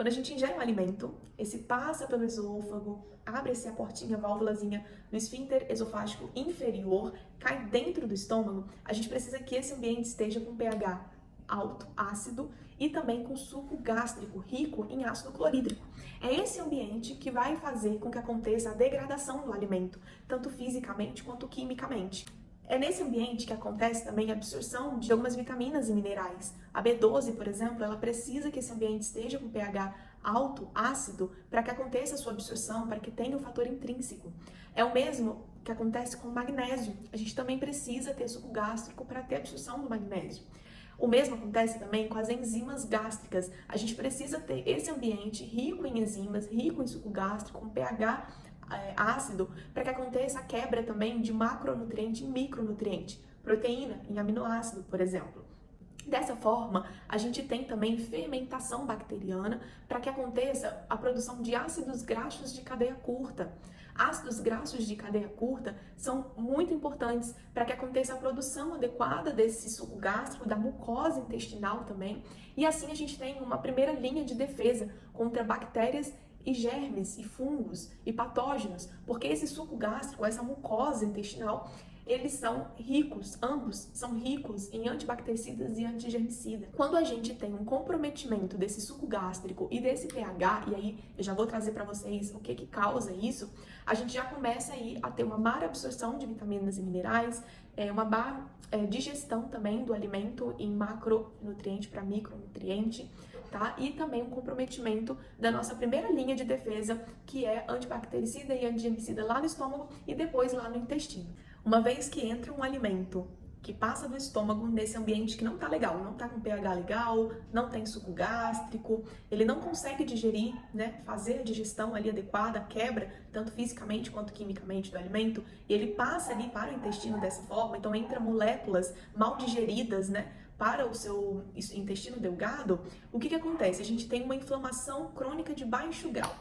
Quando a gente ingere um alimento, esse passa pelo esôfago, abre-se a portinha, a válvulazinha do esfíncter esofágico inferior, cai dentro do estômago, a gente precisa que esse ambiente esteja com pH alto, ácido, e também com suco gástrico, rico em ácido clorídrico. É esse ambiente que vai fazer com que aconteça a degradação do alimento, tanto fisicamente quanto quimicamente. É nesse ambiente que acontece também a absorção de algumas vitaminas e minerais. A B12, por exemplo, ela precisa que esse ambiente esteja com pH alto, ácido, para que aconteça a sua absorção, para que tenha o fator intrínseco. É o mesmo que acontece com o magnésio. A gente também precisa ter suco gástrico para ter a absorção do magnésio. O mesmo acontece também com as enzimas gástricas. A gente precisa ter esse ambiente rico em enzimas, rico em suco gástrico, com pH ácido, para que aconteça a quebra também de macronutriente em micronutriente, proteína em aminoácido, por exemplo. Dessa forma, a gente tem também fermentação bacteriana para que aconteça a produção de ácidos graxos de cadeia curta. Ácidos graxos de cadeia curta são muito importantes para que aconteça a produção adequada desse suco gástrico, da mucosa intestinal também, e assim a gente tem uma primeira linha de defesa contra bactérias e germes, e fungos, e patógenos, porque esse suco gástrico, essa mucosa intestinal, eles são ricos, ambos são ricos em antibactericidas e antigermicidas. Quando a gente tem um comprometimento desse suco gástrico e desse pH, e aí eu já vou trazer para vocês o que causa isso, a gente já começa aí a ter uma má absorção de vitaminas e minerais, uma má digestão também do alimento em macronutriente para micronutriente, tá? E também um comprometimento da nossa primeira linha de defesa, que é antibactericida e antigermicida lá no estômago e depois lá no intestino. Uma vez que entra um alimento que passa do estômago nesse ambiente que não tá legal, não tá com pH legal, não tem suco gástrico, ele não consegue digerir, né, fazer a digestão ali adequada, quebra, tanto fisicamente quanto quimicamente do alimento, e ele passa ali para o intestino dessa forma, então entra moléculas mal digeridas, né, para o seu intestino delgado, o que acontece? A gente tem uma inflamação crônica de baixo grau.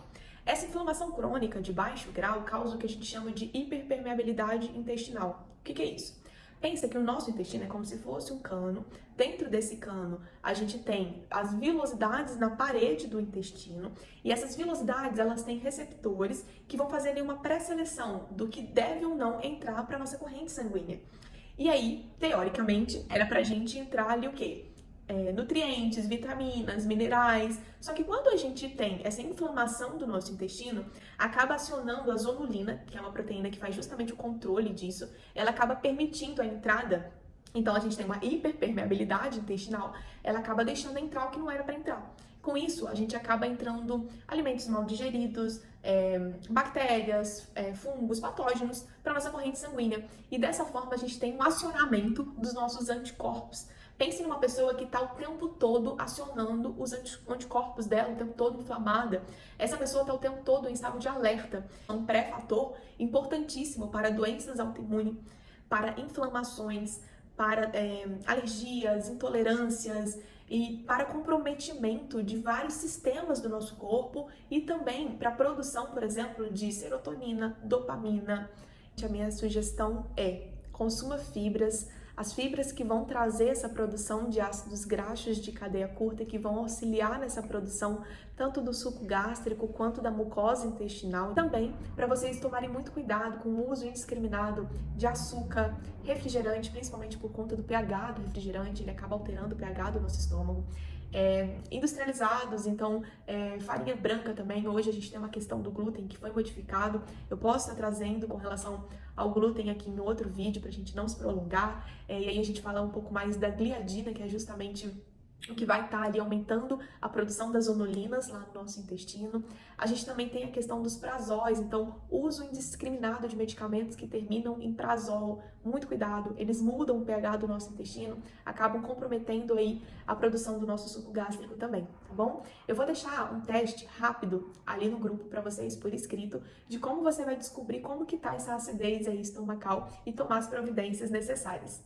Essa inflamação crônica de baixo grau causa o que a gente chama de hiperpermeabilidade intestinal. O que é isso? Pensa que o nosso intestino é como se fosse um cano. Dentro desse cano, a gente tem as vilosidades na parede do intestino, e essas vilosidades, elas têm receptores que vão fazer uma pré-seleção do que deve ou não entrar para a nossa corrente sanguínea. E aí, teoricamente, era pra gente entrar ali o quê? Nutrientes, vitaminas, minerais. Só que quando a gente tem essa inflamação do nosso intestino, acaba acionando a zonulina, que é uma proteína que faz justamente o controle disso, ela acaba permitindo a entrada. Então a gente tem uma hiperpermeabilidade intestinal, ela acaba deixando entrar o que não era para entrar. Com isso, a gente acaba entrando alimentos mal digeridos, bactérias, fungos, patógenos para nossa corrente sanguínea. E dessa forma a gente tem um acionamento dos nossos anticorpos. Pense numa pessoa que está o tempo todo acionando os anticorpos dela, o tempo todo inflamada. Essa pessoa está o tempo todo em estado de alerta. É um pré-fator importantíssimo para doenças autoimunes, para inflamações, para alergias, intolerâncias e para comprometimento de vários sistemas do nosso corpo e também para a produção, por exemplo, de serotonina, dopamina. A minha sugestão é: consuma fibras, as fibras que vão trazer essa produção de ácidos graxos de cadeia curta, que vão auxiliar nessa produção tanto do suco gástrico quanto da mucosa intestinal. E também para vocês tomarem muito cuidado com o uso indiscriminado de açúcar, refrigerante, principalmente por conta do pH do refrigerante, ele acaba alterando o pH do nosso estômago. Industrializados, então farinha branca também. Hoje a gente tem uma questão do glúten que foi modificado. Eu posso estar trazendo com relação ao glúten aqui em outro vídeo pra gente não se prolongar, e aí a gente fala um pouco mais da gliadina, que é justamente o que vai estar ali aumentando a produção das zonulinas lá no nosso intestino. A gente também tem a questão dos prazóis, então uso indiscriminado de medicamentos que terminam em prazol. Muito cuidado, eles mudam o pH do nosso intestino, acabam comprometendo aí a produção do nosso suco gástrico também, tá bom? Eu vou deixar um teste rápido ali no grupo para vocês por escrito de como você vai descobrir como que tá essa acidez aí estomacal e tomar as providências necessárias.